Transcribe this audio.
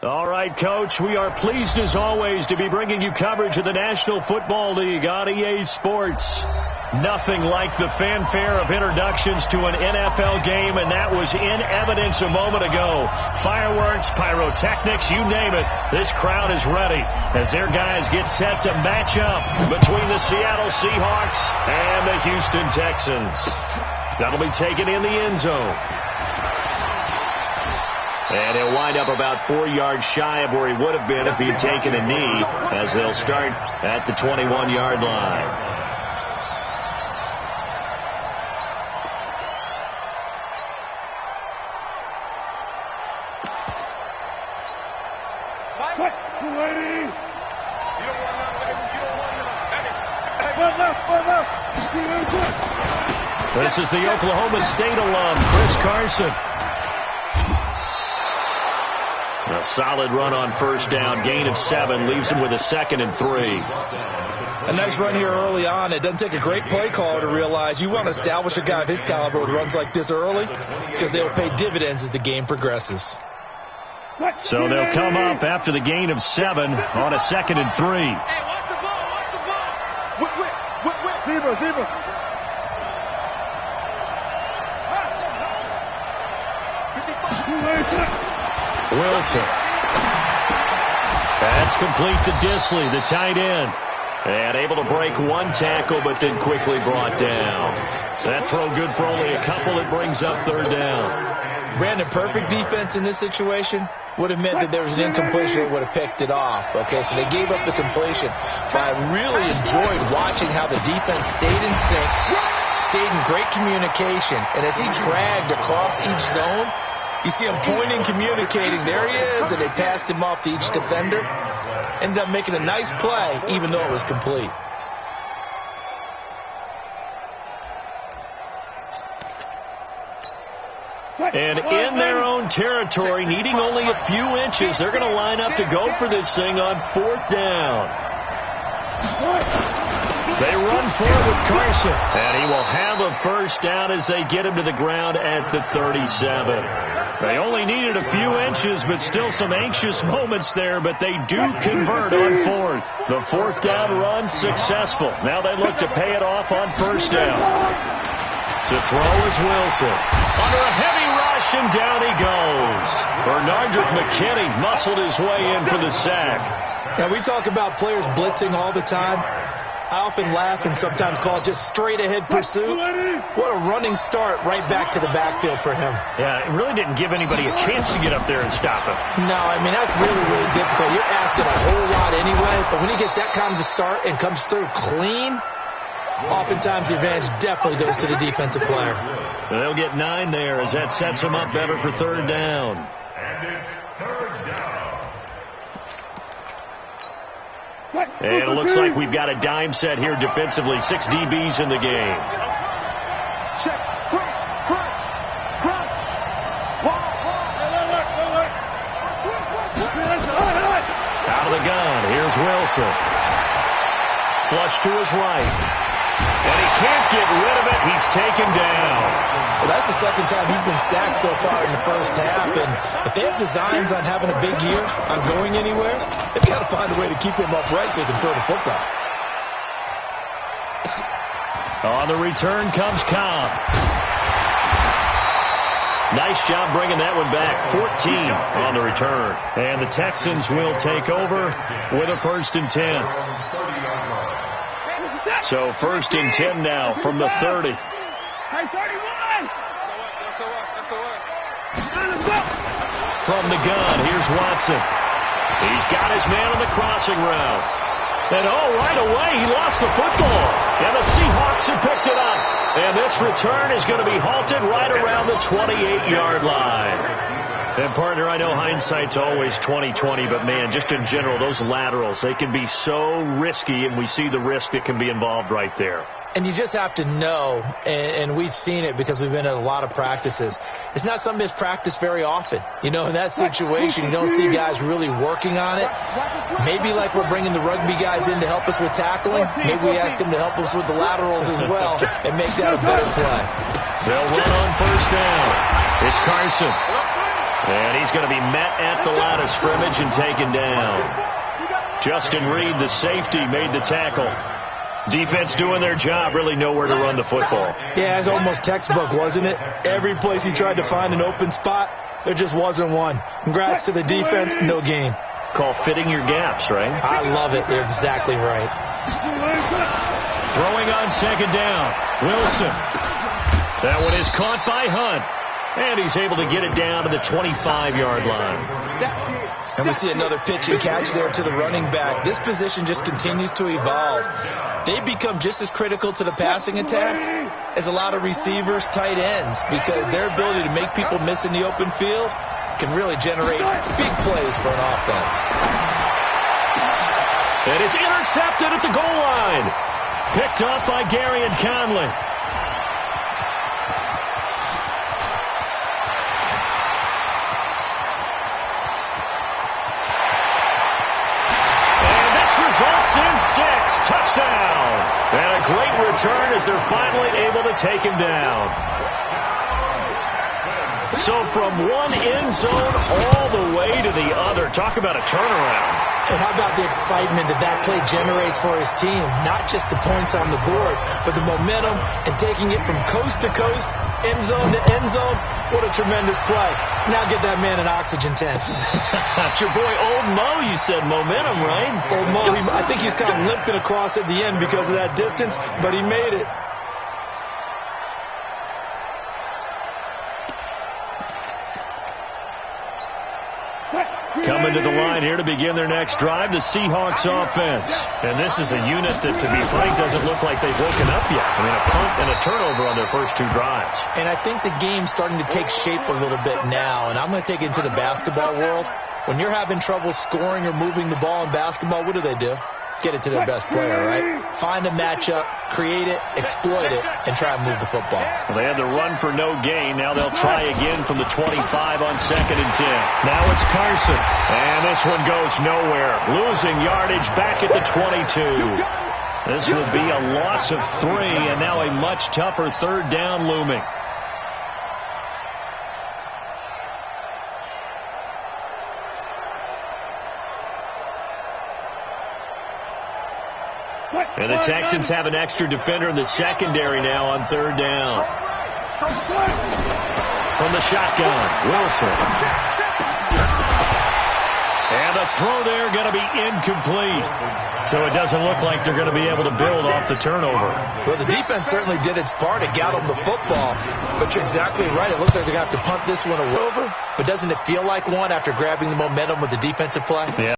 All right, Coach, we are pleased as always to be bringing you coverage of the National Football League on EA Sports. Nothing like the fanfare of introductions to an NFL game, and that was in evidence a moment ago. Fireworks, pyrotechnics, you name it. This crowd is ready as their guys get set to match up between the Seattle Seahawks and the Houston Texans. That'll be taken in the end zone. And he'll wind up about 4 yards shy of where he would have been if he had taken a knee, as they'll start at the 21-yard line. This is the Oklahoma State alum, Chris Carson. A solid run on first down, gain of 7, leaves him with a 2nd and 3. A nice run here early on. It doesn't take a great play caller to realize you want to establish a guy of his caliber with runs like this early, because they will pay dividends as the game progresses. So they'll come up after the gain of 7 on a 2nd and 3. Hey, watch the ball, watch the ball. Whip. Zebra. Wilson. That's complete to Disley, the tight end. And able to break one tackle, but then quickly brought down. That throw good for only a couple. It brings up 3rd down. Brandon, perfect defense in this situation would have meant that there was an incompletion that would have picked it off. Okay, so they gave up the completion. But I really enjoyed watching how the defense stayed in sync, stayed in great communication. And as he dragged across each zone, you see him pointing, communicating. There he is, and they passed him off to each defender. Ended up making a nice play, even though it was complete. And in their own territory, needing only a few inches, they're going to line up to go for this thing on 4th down. They run forward with Carson, and he will have a first down as they get him to the ground at the 37. They only needed a few inches, but still some anxious moments there, but they do convert on 4th. The 4th down run successful. Now they look to pay it off on 1st down. To throw is Wilson. Under a heavy rush, and down he goes. Bernardrick McKinney muscled his way in for the sack. Now, we talk about players blitzing all the time. I often laugh and sometimes call it just straight-ahead pursuit. What a running start right back to the backfield for him. Yeah, it really didn't give anybody a chance to get up there and stop him. No, I mean, that's really, really difficult. You're asking a whole lot anyway, but when he gets that kind of a start and comes through clean, oftentimes the advantage definitely goes to the defensive player. They'll get 9 there as that sets them up better for 3rd down. And it's 3rd down. And it looks like we've got a dime set here defensively. 6 DBs in the game. Check. Crunch. Out of the gun. Here's Wilson. Flush to his right. And he can't get rid of it. He's taken down. Well, that's the 2nd time he's been sacked so far in the first half. And if they have designs on having a big year, on going anywhere, they've got to find a way to keep him upright so he can throw the football. On the return comes Cobb. Nice job bringing that one back. 14 on the return. And the Texans will take over with a 1st and 10. So 1st and 10 now from the 30. Hey, 31! From the gun, here's Watson. He's got his man on the crossing route. And right away, he lost the football. And the Seahawks have picked it up. And this return is going to be halted right around the 28-yard line. And, partner, I know hindsight's always 20/20, but, man, just in general, those laterals, they can be so risky, and we see the risk that can be involved right there. And you just have to know, and we've seen it because we've been at a lot of practices. It's not something that's practiced very often. You know, in that situation, you don't see guys really working on it. Maybe like we're bringing the rugby guys in to help us with tackling. Maybe we ask them to help us with the laterals as well and make that a better play. They'll run on 1st down. It's Carson. And he's going to be met at the line of scrimmage and taken down. Justin Reed, the safety, made the tackle. Defense doing their job, really nowhere to run the football. Yeah, it's almost textbook, wasn't it? Every place he tried to find an open spot, there just wasn't one. Congrats to the defense, no gain. Call fitting your gaps, right? I love it. You're exactly right. Throwing on second down. Wilson. That one is caught by Hunt. And he's able to get it down to the 25-yard line. And we see another pitch and catch there to the running back. This position just continues to evolve. They become just as critical to the passing attack as a lot of receivers, tight ends, because their ability to make people miss in the open field can really generate big plays for an offense. And it's intercepted at the goal line. Picked off by Gary and Conley. Results in 6. Touchdown. And a great return as they're finally able to take him down. So from one end zone all the way to the other. Talk about a turnaround. And how about the excitement that play generates for his team? Not just the points on the board, but the momentum and taking it from coast to coast, end zone to end zone. What a tremendous play. Now get that man an oxygen tent. That's your boy Old Mo. You said momentum, right? Old Mo, I think he's kind of limping across at the end because of that distance, but he made it. Coming to the line here to begin their next drive, the Seahawks offense. And this is a unit that, to be frank, doesn't look like they've woken up yet. I mean, a punt and a turnover on their first 2 drives. And I think the game's starting to take shape a little bit now, and I'm going to take it into the basketball world. When you're having trouble scoring or moving the ball in basketball, what do? Get it to their best player, right? Find a matchup, create it, exploit it, and try and move the football. Well, they had the run for no gain. Now they'll try again from the 25 on 2nd and 10. Now it's Carson. And this one goes nowhere. Losing yardage back at the 22. This will be a loss of 3, and now a much tougher 3rd down looming. And the Texans have an extra defender in the secondary now on 3rd down. From the shotgun, Wilson. And the throw there going to be incomplete. So it doesn't look like they're going to be able to build off the turnover. Well, the defense certainly did its part to get them the football. But you're exactly right. It looks like they're going to have to punt this one over. But doesn't it feel like one after grabbing the momentum with the defensive play? Yeah.